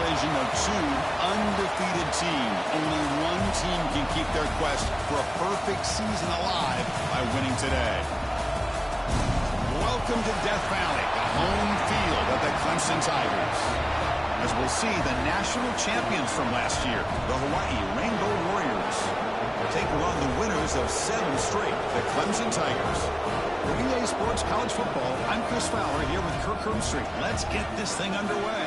collision of two undefeated teams. Only one team can keep their quest for a perfect season alive by winning today. Welcome to Death Valley, the home field of the Clemson Tigers. As we'll see, the national champions from last year, the Hawaii Rainbow Warriors, take on the winners of 7 straight, the Clemson Tigers. For EA Sports College Football, I'm Chris Fowler here with Kirk Herbstreit. Let's get this thing underway.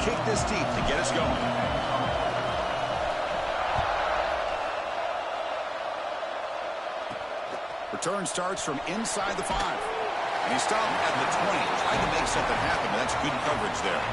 Kick this deep to get us going. Return starts from inside the 5. And he stopped at the 20, trying to make something happen, but that's good coverage there.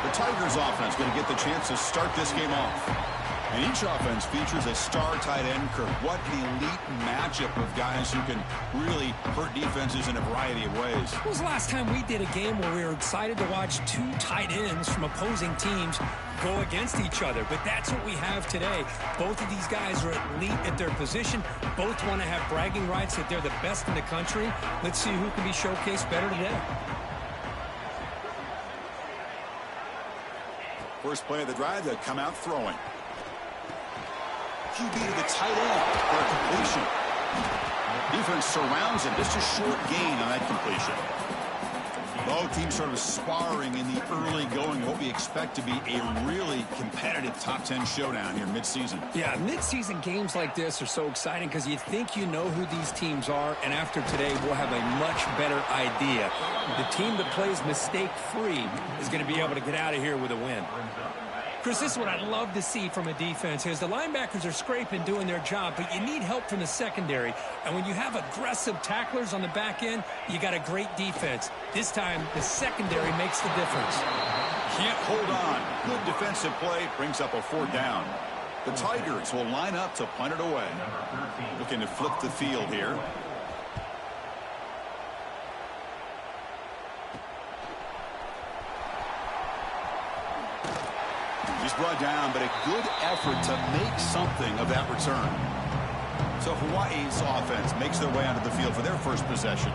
The Tigers offense going to get the chance to start this game off. And each offense features a star tight end, Kirk. What an elite matchup of guys who can really hurt defenses in a variety of ways. When was the last time we did a game where we were excited to watch 2 tight ends from opposing teams go against each other? But that's what we have today. Both of these guys are elite at their position. Both want to have bragging rights that they're the best in the country. Let's see who can be showcased better today. First play of the drive, they'll come out throwing. QB to the tight end for a completion. Defense surrounds him. Just a short gain on that completion. Both teams sort of sparring in the early going. What we expect to be a really competitive top 10 showdown here mid-season. Yeah, mid-season games like this are so exciting because you think you know who these teams are, and after today we'll have a much better idea. The team that plays mistake-free is going to be able to get out of here with a win. Chris, this is what I'd love to see from a defense is the linebackers are scraping, doing their job, but you need help from the secondary. And when you have aggressive tacklers on the back end, you got a great defense. This time, the secondary makes the difference. Can't hold on. Good defensive play brings up a 4th down. The Tigers will line up to punt it away. Looking to flip the field here. He's brought down, but a good effort to make something of that return. So Hawaii's offense makes their way onto the field for their first possession.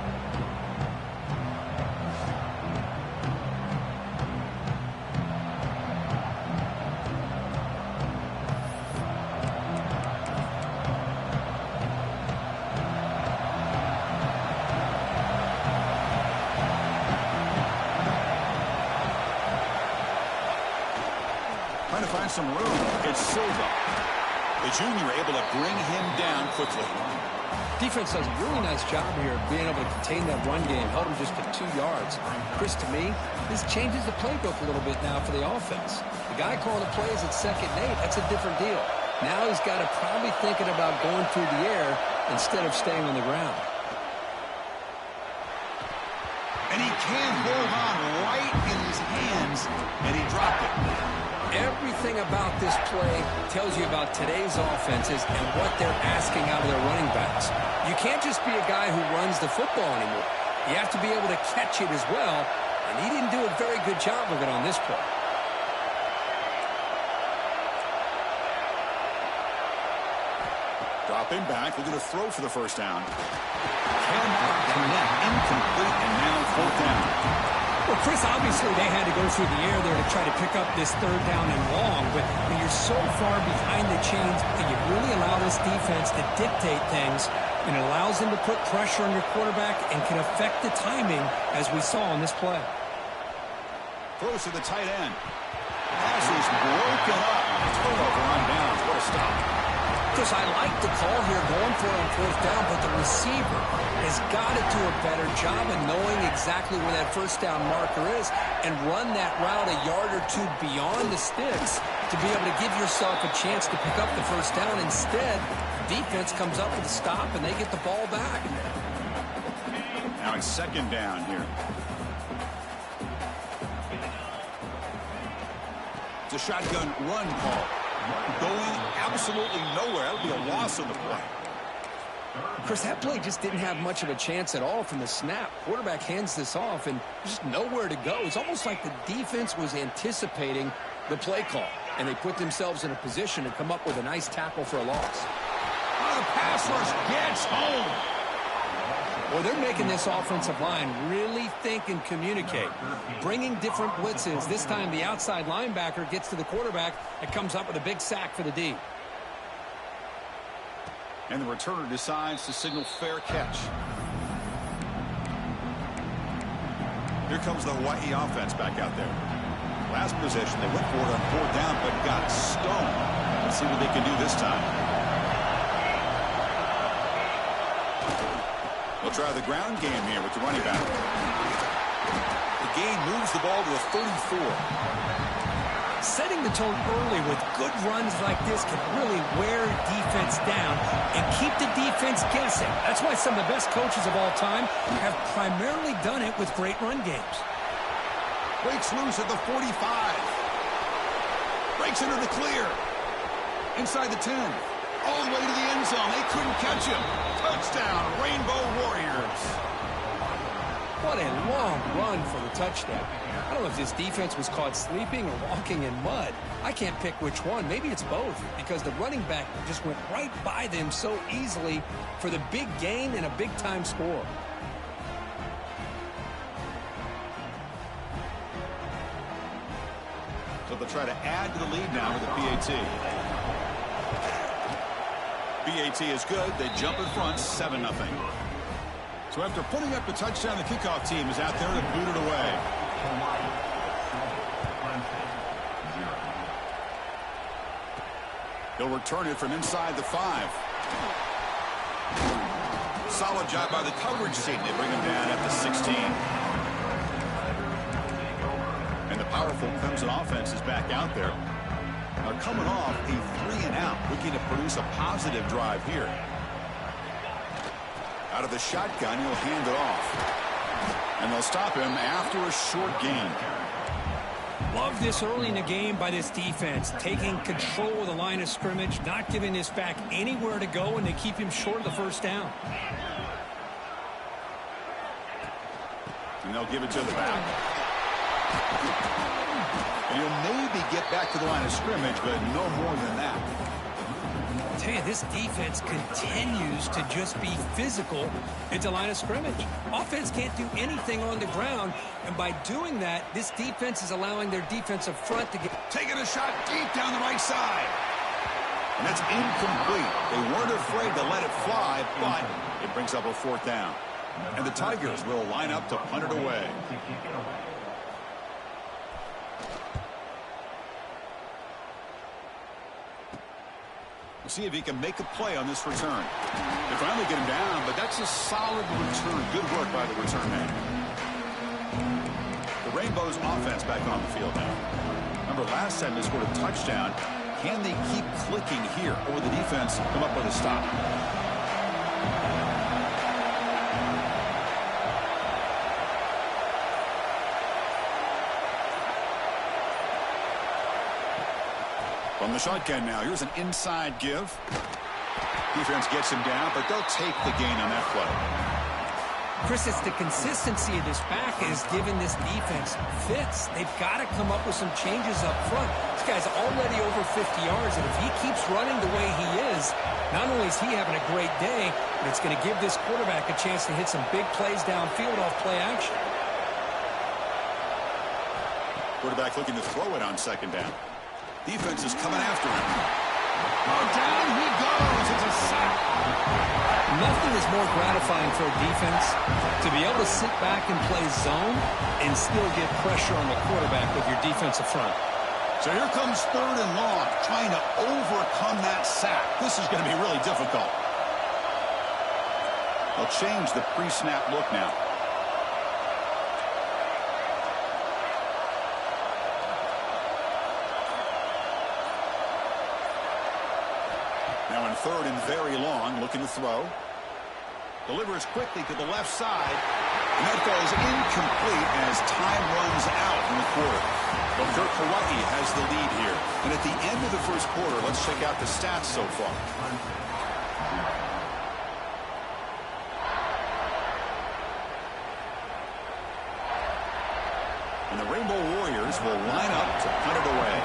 Trying to find some room. It's Silva. The junior able to bring him down quickly. Defense does a really nice job here of being able to contain that run game. Held him just to 2 yards. Chris, to me, this changes the playbook a little bit now for the offense. The guy calling the plays at 2nd and 8, that's a different deal. Now he's got to probably thinking about going through the air instead of staying on the ground. And he can hold on right in his hands, and he dropped it. Everything about this play tells you about today's offenses and what they're asking out of their running backs. You can't just be a guy who runs the football anymore. You have to be able to catch it as well, and he didn't do a very good job of it on this play. Dropping back, looking to throw for the 1st down. Cannot connect, incomplete, and now 4th down. Well, Chris, obviously they had to go through the air there to try to pick up this 3rd down and long, but when you're so far behind the chains, and you really allow this defense to dictate things, and it allows them to put pressure on your quarterback and can affect the timing, as we saw on this play. Close to the tight end. Pass is broken up. Turnover on downs. What a stop. Chris, I like the call here going for it on 4th down, but the receiver has got to do a better job of knowing exactly where that 1st down marker is and run that route a yard or 2 beyond the sticks to be able to give yourself a chance to pick up the 1st down. Instead, defense comes up with a stop and they get the ball back. Now it's 2nd down here. It's a shotgun run call. Going absolutely nowhere. That'll be a loss on the play. Chris, that play just didn't have much of a chance at all from the snap. Quarterback hands this off, and there's just nowhere to go. It's almost like the defense was anticipating the play call, and they put themselves in a position to come up with a nice tackle for a loss. The pass rush gets home. Well, they're making this offensive line really think and communicate, bringing different blitzes. This time the outside linebacker gets to the quarterback and comes up with a big sack for the D. And the returner decides to signal fair catch. Here comes the Hawaii offense back out there. Last possession, they went for it on 4th down, but got stoned. Let's see what they can do this time. They'll try the ground game here with the running back. The gain moves the ball to the 34. Setting the tone early with good runs like this can really wear defense down and keep the defense guessing. That's why some of the best coaches of all time have primarily done it with great run games. Breaks loose at the 45. Breaks into the clear. Inside the 10. All the way to the end zone. They couldn't catch him. Touchdown, Rainbow Warriors. What a long run for the touchdown. I don't know if this defense was caught sleeping or walking in mud. I can't pick which one. Maybe it's both, because the running back just went right by them so easily for the big gain and a big-time score. So they'll try to add to the lead now with the PAT. PAT is good. They jump in front, 7-0. So after putting up the touchdown, the kickoff team is out there to boot it away. They'll return it from inside the 5. Solid job by the coverage team. They bring him down at the 16. And the powerful Clemson offense is back out there. Now coming off a 3-and-out, looking to produce a positive drive here. Out of the shotgun, he'll hand it off. And they'll stop him after a short gain. Love this early in the game by this defense, taking control of the line of scrimmage, not giving this back anywhere to go, and they keep him short of the 1st down. And they'll give it to the back. And he'll maybe get back to the line of scrimmage, but no more than that. I tell you, this defense continues to just be physical at the line of scrimmage. Offense can't do anything on the ground, and by doing that, this defense is allowing their defensive front to get... Taking a shot deep down the right side. And that's incomplete. They weren't afraid to let it fly, but it brings up a 4th down. And the Tigers will line up to punt it away. We'll see if he can make a play on this return. They finally get him down, but that's a solid return. Good work by the return man. The Rainbows offense back on the field now. Remember, last time they scored a touchdown. Can they keep clicking here, or will the defense come up with a stop? From the shotgun now, here's an inside give. Defense gets him down, but they'll take the gain on that play. Chris, it's the consistency of this back is giving this defense fits. They've got to come up with some changes up front. This guy's already over 50 yards, and if he keeps running the way he is, not only is he having a great day, but it's going to give this quarterback a chance to hit some big plays downfield off play action. Quarterback looking to throw it on 2nd down. Defense is coming after him. Oh, down he goes. It's a sack. Nothing is more gratifying for a defense to be able to sit back and play zone and still get pressure on the quarterback with your defensive front. So here comes 3rd and long, trying to overcome that sack. This is going to be really difficult. They'll change the pre-snap look now. Now in 3rd and very long, looking to throw. Delivers quickly to the left side. And that goes incomplete as time runs out in the quarter. But Hawaii has the lead here. And at the end of the 1st quarter, let's check out the stats so far. And the Rainbow Warriors will line up to punt it away.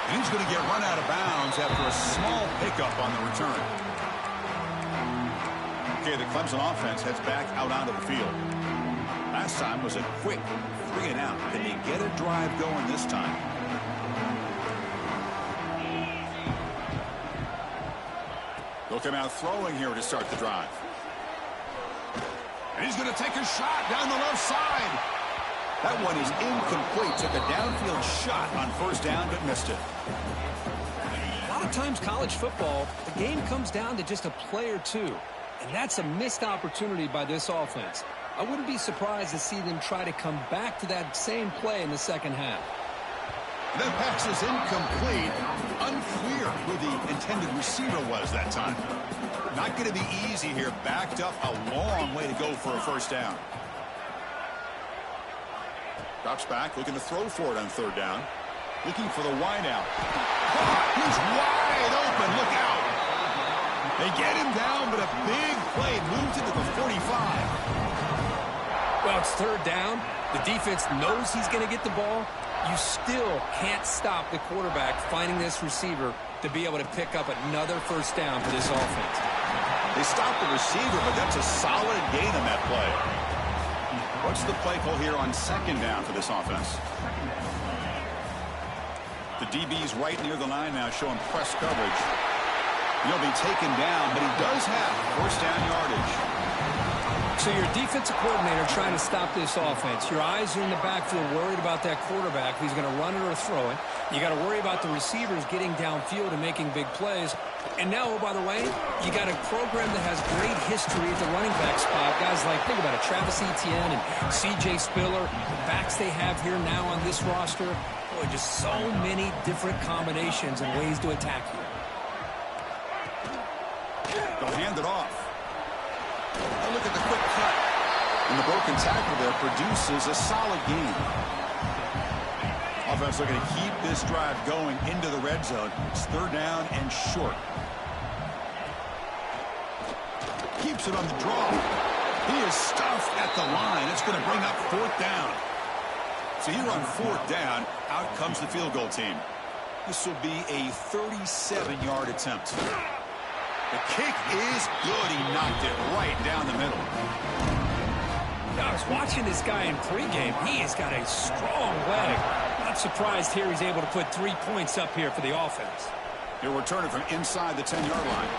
And he's going to get run out of bounds after a small pickup on the return. Okay, the Clemson offense heads back out onto the field. Last time was a quick 3-and-out. Can they get a drive going this time? They'll come out throwing here to start the drive. And he's going to take a shot down the left side. That one is incomplete. Took a downfield shot on first down, but missed it. A lot of times college football, the game comes down to just a play or two. And that's a missed opportunity by this offense. I wouldn't be surprised to see them try to come back to that same play in the second half. That pass is incomplete. Unclear who the intended receiver was that time. Not going to be easy here. Backed up a long way to go for a first down. Drops back, looking to throw for it on third down. Looking for the wide out. He's wide open. Look out. They get him down, but a big play moves into the 45. Well, it's third down. The defense knows he's going to get the ball. You still can't stop the quarterback finding this receiver to be able to pick up another first down for this offense. They stopped the receiver, but that's a solid gain on that play. What's the play call here on second down for this offense? The DB's right near the line now, showing press coverage. He'll be taken down, but he does have first down yardage. So your defensive coordinator trying to stop this offense. Your eyes are in the backfield, worried about that quarterback, if he's going to run it or throw it. You got to worry about the receivers getting downfield and making big plays. And now, oh, by the way, you got a program that has great history at the running back spot. Guys like, think about it, Travis Etienne and C.J. Spiller, the backs they have here now on this roster. Boy, just so many different combinations and ways to attack you. They'll hand it off. Oh, look at the quick cut. And the broken tackle there produces a solid gain. Offense looking to keep this drive going into the red zone. It's third down and short. Keeps it on the draw. He is stuffed at the line. It's going to bring up fourth down. So here on fourth down, out comes the field goal team. This will be a 37-yard attempt. The kick is good. He knocked it right down the middle. I was watching this guy in pregame. He has got a strong leg. Not surprised here he's able to put 3 points up here for the offense. He'll return it from inside the 10-yard line.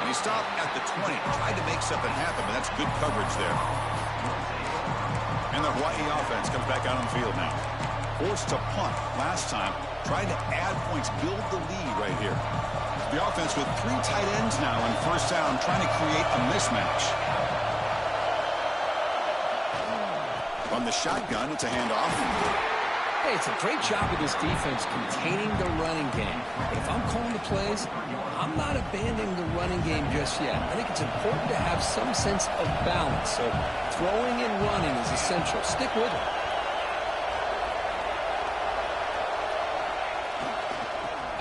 And he stopped at the 20. Tried to make something happen, but that's good coverage there. And the Hawaii offense comes back out on the field now. Forced to punt last time. Trying to add points, build the lead right here. The offense with 3 tight ends now on first down, trying to create a mismatch. From the shotgun, it's a handoff. Hey, it's a great job of this defense containing the running game. But if I'm calling the plays, I'm not abandoning the running game just yet. I think it's important to have some sense of balance. So throwing and running is essential. Stick with it.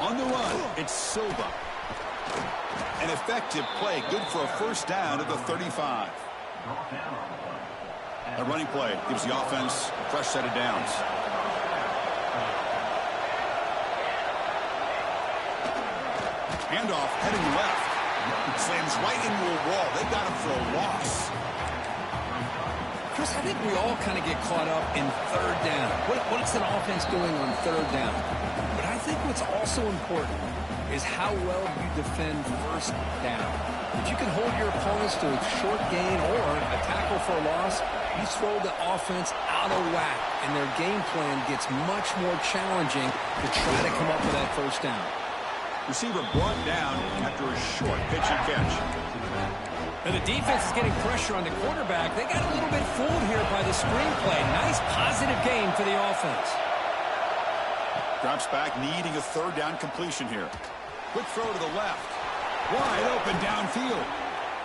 On the run, it's Silva. An effective play, good for a first down at the 35. A running play gives the offense a fresh set of downs. Handoff heading left. Slams right into a wall. They got him for a loss. Chris, I think we all kind of get caught up in third down. What's an offense doing on third down? But I think what's also important is how well you defend first down. If you can hold your opponents to a short gain or a tackle for a loss, you throw the offense out of whack, and their game plan gets much more challenging to try to come up with that first down. Receiver brought down after a short pitch and catch. Now the defense is getting pressure on the quarterback. They got a little bit fooled here by the screenplay. Nice positive gain for the offense. Drops back, needing a third down completion here. Quick throw to the left. Wide open downfield.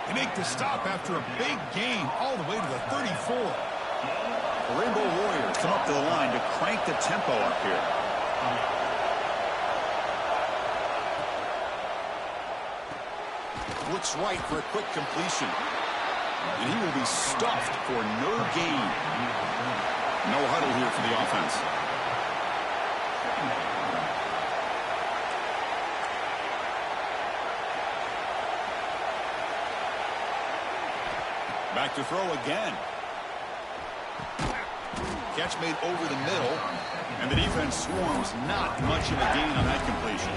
They make the stop after a big gain all the way to the 34. The Rainbow Warriors come up to the line to crank the tempo up here. looks right for a quick completion. And he will be stuffed for no gain. No huddle here for the offense. Back to throw again. Catch made over the middle, and the defense swarms. Not much of a gain on that completion.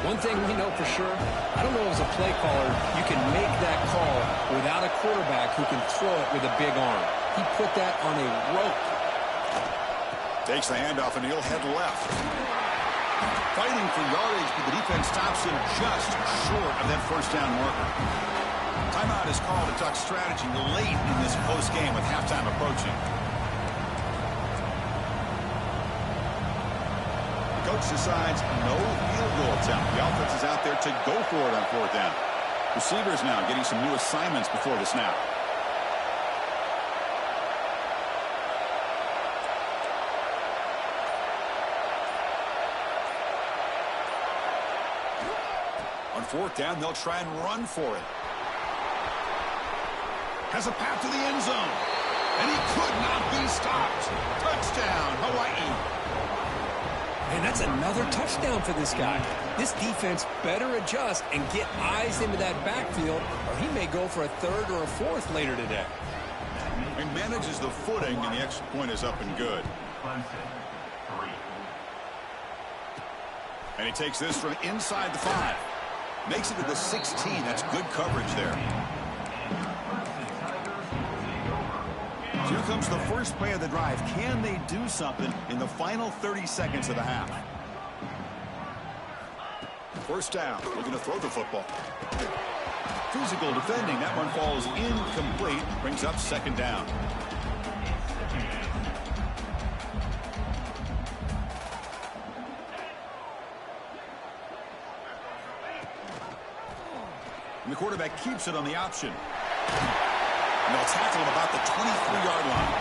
One thing we know for sure, I don't know as a play caller, you can make that call without a quarterback who can throw it with a big arm. He put that on a rope. Takes the handoff, and he'll head left. Fighting for yardage, but the defense stops him just short of that first down marker. Timeout is called to talk strategy late in this close game with halftime approaching. The coach decides no field goal attempt. The offense is out there to go for it on fourth down. Receivers now getting some new assignments before the snap. On fourth down, they'll try and run for it. Has a path to the end zone. And he could not be stopped. Touchdown, Hawaii. And that's another touchdown for this guy. This defense better adjust and get eyes into that backfield, or he may go for a third or a fourth later today. He manages the footing, and the extra point is up and good. And he takes this from inside the 5. Makes it to the 16. That's good coverage there. So here comes the first play of the drive. Can they do something in the final 30 seconds of the half? First down. Looking to throw the football. Physical defending. That one falls incomplete. Brings up second down. And the quarterback keeps it on the option. And they'll tackle him about the 23-yard line.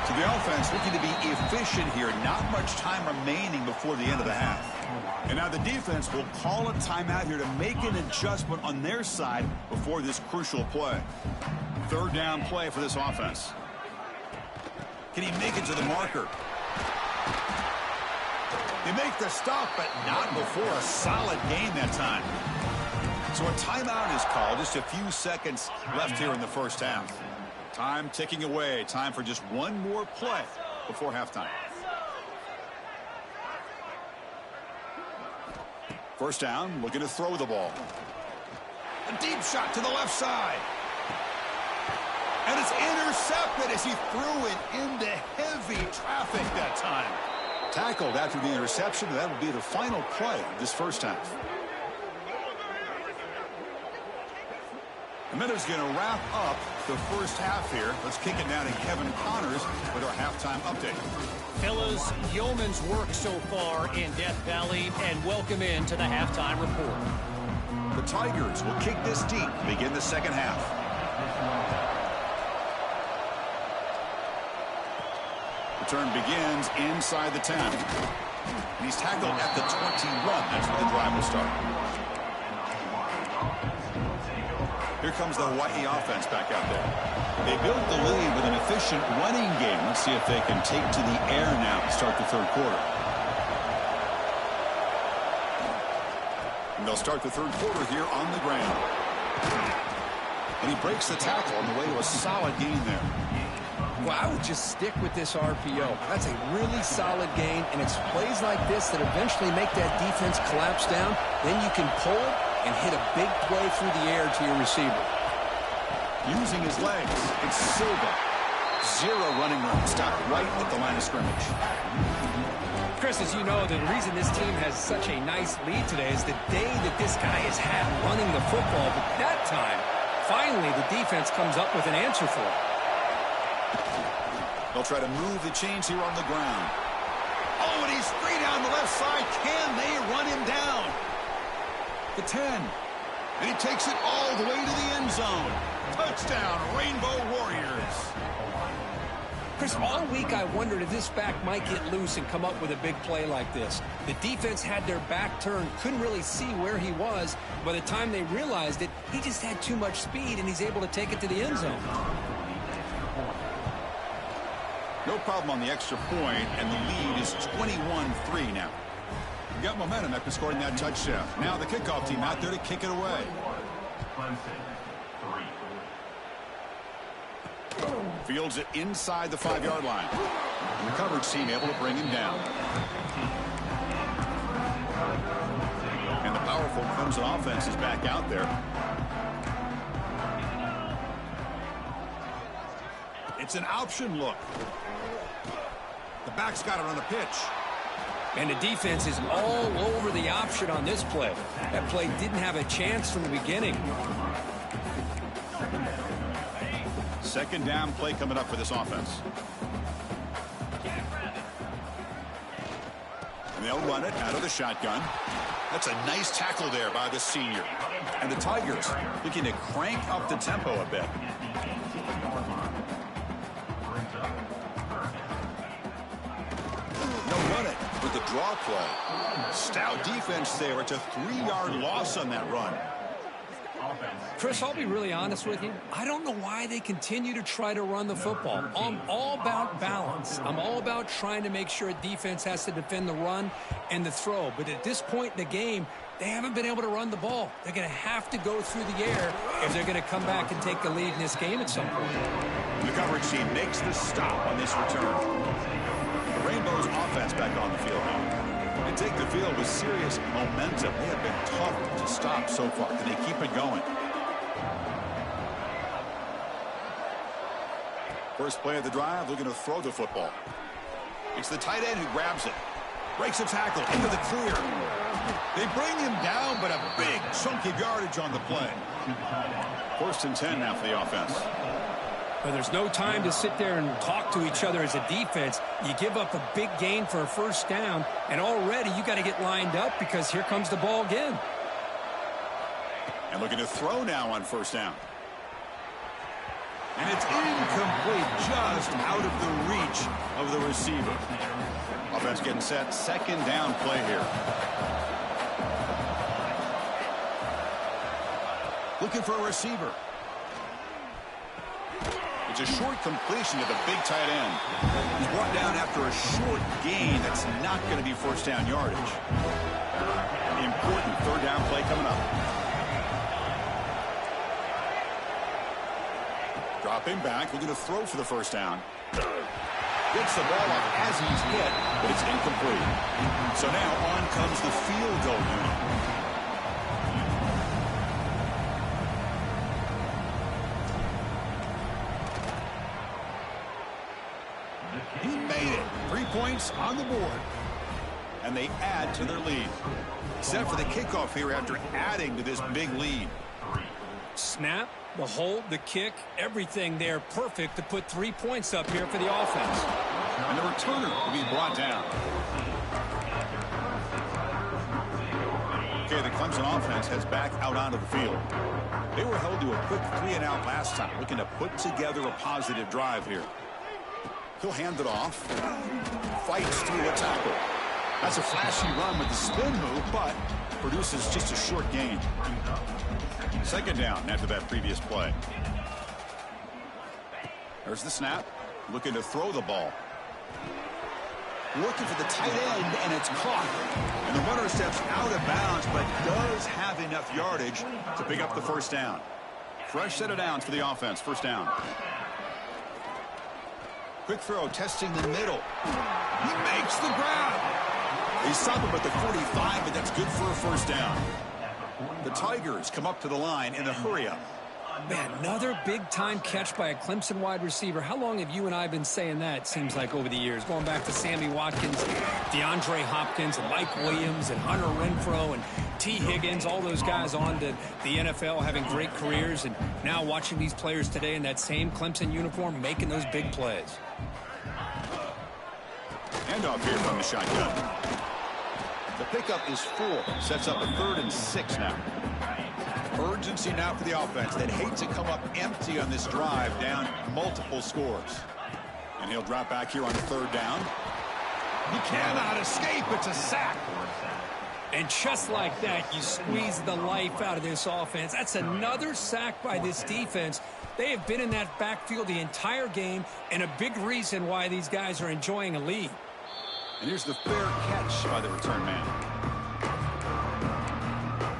So the offense looking to be efficient here. Not much time remaining before the end of the half. And now the defense will call a timeout here to make an adjustment on their side before this crucial play. Third down play for this offense. Can he make it to the marker? They make the stop, but not before a solid gain that time. So a timeout is called. Just a few seconds left here in the first half. Time ticking away. Time for just one more play before halftime. First down, looking to throw the ball. A deep shot to the left side. And it's intercepted as he threw it into heavy traffic that time. Tackled after the interception, and that will be the final play of this first half. And that is going to wrap up the first half here. Let's kick it down to Kevin Connors with our halftime update. Fellas, yeoman's work so far in Death Valley, and welcome into the halftime report. The Tigers will kick this deep to begin the second half. Return begins inside the 10. And he's tackled at the 21. That's where the drive will start. Here comes the Hawaii offense back out there. They built the lead with an efficient running game. Let's see if they can take to the air now to start the third quarter. And they'll start the third quarter here on the ground. And he breaks the tackle on the way to a solid gain there. Well, I would just stick with this RPO. That's a really solid gain, and it's plays like this that eventually make that defense collapse down. Then you can pull it and hit a big play through the air to your receiver. Using his legs, it's Silva. Zero running room. Stopped right at the line of scrimmage. Chris, as you know, the reason this team has such a nice lead today is the day that this guy has had running the football. But that time, finally, the defense comes up with an answer for it. They'll try to move the chains here on the ground. Oh, and he's free down the left side. Can they run him down? The 10. And he takes it all the way to the end zone. Touchdown, Rainbow Warriors. Chris, all week I wondered if this back might get loose and come up with a big play like this. The defense had their back turned, couldn't really see where he was. By the time they realized it, he just had too much speed, and he's able to take it to the end zone. No problem on the extra point, and the lead is 21-3 now. You got momentum after scoring that touchdown. Now the kickoff team out there to kick it away. Fields it inside the 5-yard line. And the coverage team able to bring him down. And the powerful Clemson offense is back out there. It's an option look. The back's got it on the pitch. And the defense is all over the option on this play. That play didn't have a chance from the beginning. Second down play coming up for this offense. And they'll run it out of the shotgun. That's a nice tackle there by the senior. And the Tigers looking to crank up the tempo a bit. They'll run it with the draw play. Stout defense there. It's a 3-yard loss on that run. Chris, I'll be really honest with you. I don't know why they continue to try to run the football. I'm all about balance. I'm all about trying to make sure a defense has to defend the run and the throw. But at this point in the game, they haven't been able to run the ball. They're going to have to go through the air if they're going to come back and take the lead in this game at some point. The coverage team makes the stop on this return. The Rainbows offense back on the field now. And take the field with serious momentum. They have been tough to stop so far. Can they keep it going? First play of the drive, looking to throw the football. It's the tight end who grabs it. Breaks a tackle into the clear. They bring him down, but a big chunk of yardage on the play. 1st and 10 now for the offense. But there's no time to sit there and talk to each other as a defense. You give up a big gain for a first down, and already you got to get lined up because here comes the ball again. And looking to throw now on first down. And it's incomplete, just out of the reach of the receiver. Offense getting set, second down play here. Looking for a receiver. It's a short completion to the big tight end. He's brought down after a short gain that's not going to be first down yardage. Important third down play coming up. Dropping back, looking to throw for the first down. Gets the ball off as he's hit, but it's incomplete. So now on comes the field goal unit. He made it. 3 points on the board. And they add to their lead. Set for the kickoff here after adding to this big lead. Snap, the hold, the kick, everything there perfect to put 3 points up here for the offense. And the returner will be brought down. Okay, the Clemson offense heads back out onto the field. They were held to a quick 3-and-out last time, looking to put together a positive drive here. He'll hand it off. Fights through a tackle. That's a flashy run with the spin move, but produces just a short gain. Second down after that previous play. There's the snap. Looking to throw the ball. Looking for the tight end, and it's caught. And the runner steps out of bounds, but does have enough yardage to pick up the first down. Fresh set of downs for the offense. First down. Quick throw, testing the middle. He makes the grab. They stop him at the 45, but that's good for a first down. The Tigers come up to the line in a hurry-up. Man, another big-time catch by a Clemson wide receiver. How long have you and I been saying that, it seems like, over the years? Going back to Sammy Watkins, DeAndre Hopkins, and Mike Williams, and Hunter Renfrow, and T. Higgins, all those guys on to the NFL having great careers, and now watching these players today in that same Clemson uniform making those big plays. Handoff here from the shotgun. The pickup is 4. Sets up a 3rd and 6 now. Urgency now for the offense that hate to come up empty on this drive, down multiple scores. And he'll drop back here on third down. He cannot escape. It's a sack. And just like that, you squeeze the life out of this offense. That's another sack by this defense. They have been in that backfield the entire game, and a big reason why these guys are enjoying a lead. And here's the fair catch by the return man.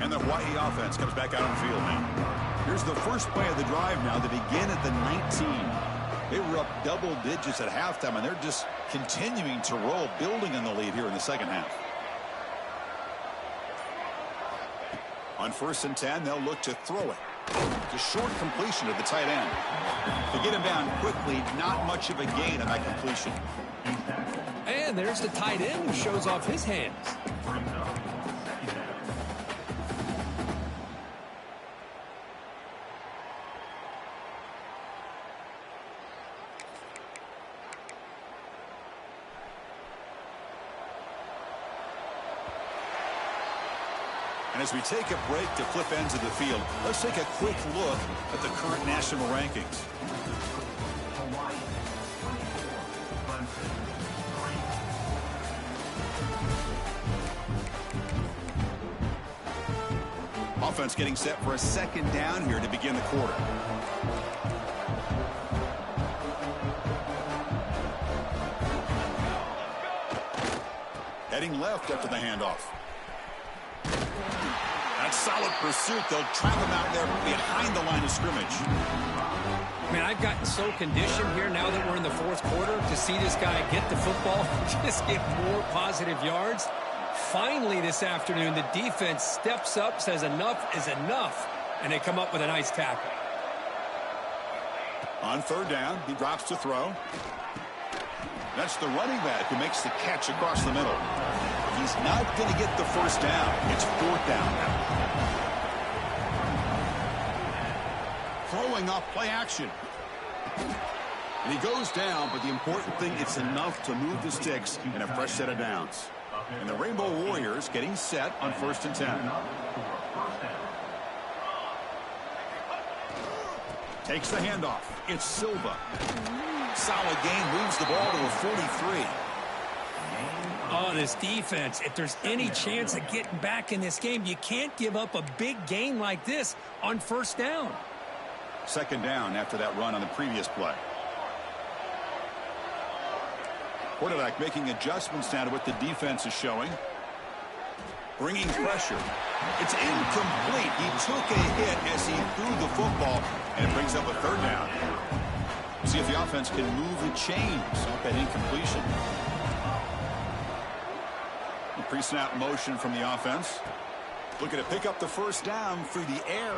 And the Hawaii offense comes back out on the field now. Here's the first play of the drive now. They begin at the 19. They were up double digits at halftime, and they're just continuing to roll, building on the lead here in the second half. On 1st and 10, they'll look to throw it. It's a short completion to the tight end. To get him down quickly, not much of a gain on that completion. And there's the tight end who shows off his hands. And as we take a break to flip ends of the field, let's take a quick look at the current national rankings. Offense getting set for a second down here to begin the quarter. Heading left after the handoff. That's solid pursuit. They'll trap him out there behind the line of scrimmage. Man, I've gotten so conditioned here now that we're in the fourth quarter to see this guy get the football, just get more positive yards. Finally this afternoon, the defense steps up, says enough is enough, and they come up with a nice tackle. On third down, he drops to throw. That's the running back who makes the catch across the middle. He's not going to get the first down. It's fourth down now. Throwing off play action. And he goes down, but the important thing, it's enough to move the sticks and a fresh set of downs. And the Rainbow Warriors getting set on 1st and 10. Takes the handoff. It's Silva. Solid gain, moves the ball to a 43. Oh, this defense, if there's any chance of getting back in this game, you can't give up a big gain like this on first down. Second down after that run on the previous play. Quarterback making adjustments now to what the defense is showing. Bringing pressure. It's incomplete. He took a hit as he threw the football, and it brings up a third down. See if the offense can move the chains off that incompletion. Pre-snap motion from the offense. Looking to pick up the first down through the air.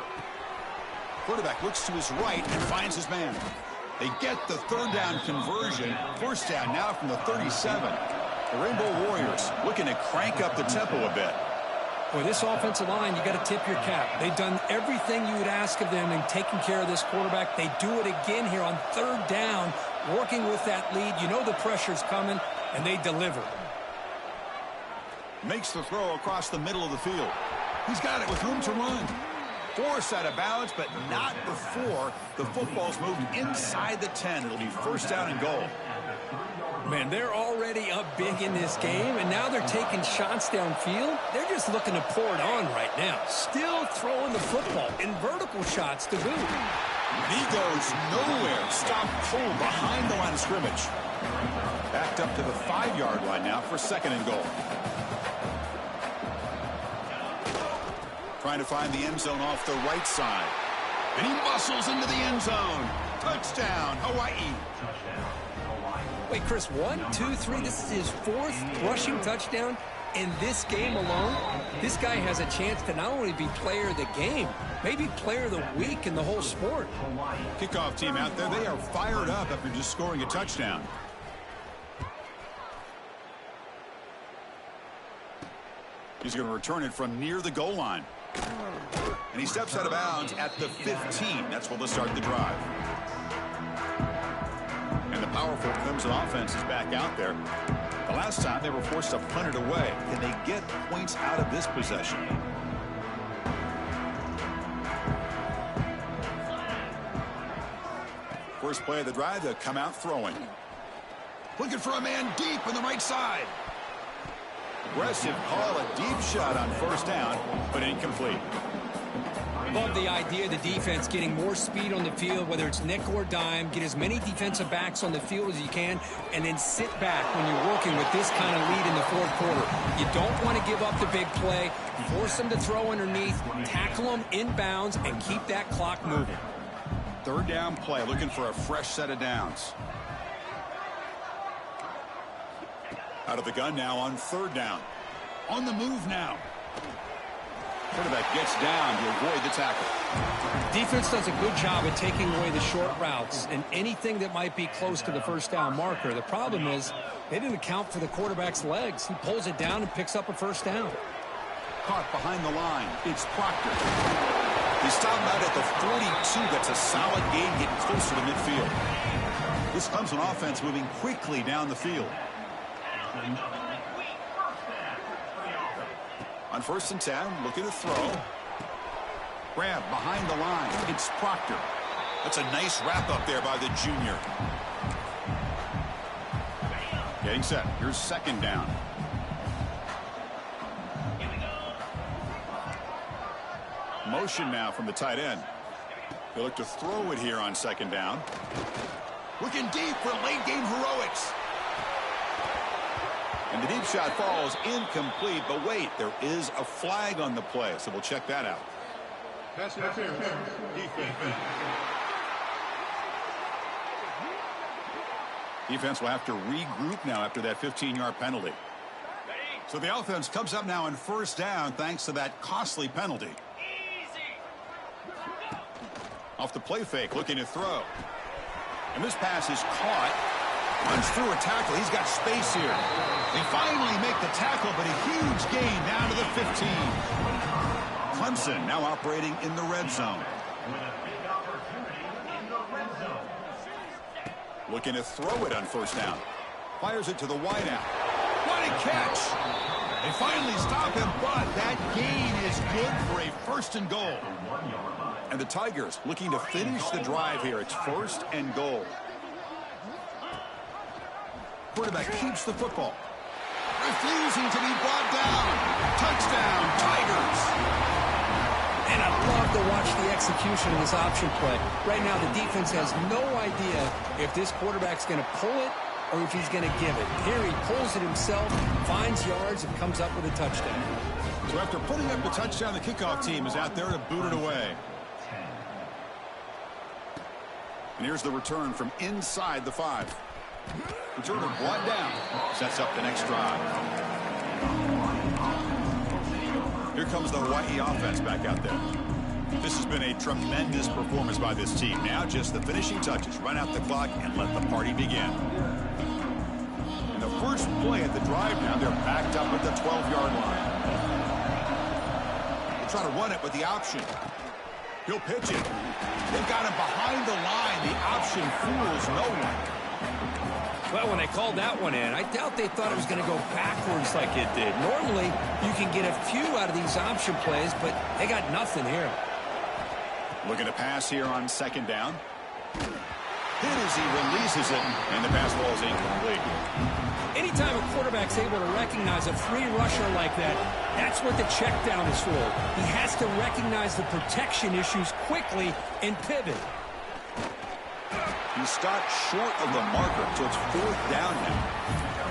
Quarterback looks to his right and finds his man. They get the third down conversion. First down now from the 37. The Rainbow Warriors looking to crank up the tempo a bit. Boy, this offensive line, you got to tip your cap. They've done everything you would ask of them in taking care of this quarterback. They do it again here on third down, working with that lead. You know the pressure's coming, and they deliver. Makes the throw across the middle of the field. He's got it with room to run. Forced out of bounds, but not before the football's moved inside the 10. It'll be first down and goal. Man, they're already up big in this game, and now they're taking shots downfield. They're just looking to pour it on right now. Still throwing the football in vertical shots to boot. And he goes nowhere. Stop cold behind the line of scrimmage. Backed up to the 5-yard line now for second and goal. Trying to find the end zone off the right side. And he muscles into the end zone. Touchdown, Hawaii. Wait, Chris, 1, 2, 3. This is his fourth rushing touchdown in this game alone. This guy has a chance to not only be player of the game, maybe player of the week in the whole sport. Kickoff team out there, they are fired up after just scoring a touchdown. He's going to return it from near the goal line. And he steps out of bounds at the 15. That's where they'll start the drive. And the powerful Clemson offense is back out there. The last time they were forced to punt it away. Can they get points out of this possession? First play of the drive, they'll come out throwing. Looking for a man deep on the right side. Aggressive call, a deep shot on first down, but incomplete. Love the idea of the defense getting more speed on the field, whether it's nickel or dime. Get as many defensive backs on the field as you can, and then sit back when you're working with this kind of lead in the fourth quarter. You don't want to give up the big play. Force them to throw underneath, tackle them inbounds, and keep that clock moving. Third down play, looking for a fresh set of downs. Out of the gun now on third down. On the move now. Quarterback gets down to avoid the tackle. Defense does a good job at taking away the short routes and anything that might be close to the first down marker. The problem is they didn't account for the quarterback's legs. He pulls it down and picks up a first down. Caught behind the line. It's Proctor. They stop him out at the 42. That's a solid gain, getting closer to midfield. This Clemson offense moving quickly down the field. On 1st and 10, looking to throw. Grab behind the line. It's Proctor. That's a nice wrap up there by the junior. Getting set. Here's second down. Motion now from the tight end. They look to throw it here on second down. Looking deep for late game heroics. And the deep shot falls incomplete, but wait, there is a flag on the play, so we'll check that out. Pass interference. Defense will have to regroup now after that 15-yard penalty. So the offense comes up now on first down thanks to that costly penalty. Off the play fake, looking to throw. And this pass is caught. Runs through a tackle. He's got space here. They finally make the tackle, but a huge gain down to the 15. Clemson now operating in the red zone. Looking to throw it on first down. Fires it to the wideout. What a catch! They finally stop him, but that gain is good for a first and goal. And the Tigers looking to finish the drive here. It's first and goal. Quarterback keeps the football. Refusing to be brought down. Touchdown, Tigers. And I love to watch the execution of this option play. Right now, the defense has no idea if this quarterback's going to pull it or if he's going to give it. Here he pulls it himself, finds yards, and comes up with a touchdown. So after putting up the touchdown, the kickoff team is out there to boot it away. And here's the return from inside the 5. Returner brought down. Sets up the next drive. Here comes the Hawaii offense back out there. This has been a tremendous performance by this team. Now just the finishing touches. Run out the clock and let the party begin. In the first play at the drive now, they're backed up at the 12-yard line. They'll try to run it with the option. He'll pitch it. They've got him behind the line. The option fools no one. Well, when they called that one in, I doubt they thought it was going to go backwards like it did. Normally, you can get a few out of these option plays, but they got nothing here. Looking to pass here on second down. Hit as he releases it, and the pass ball is incomplete. Anytime a quarterback's able to recognize a free rusher like that, that's what the check down is for. He has to recognize the protection issues quickly and pivot. He stopped short of the marker, so it's fourth down now.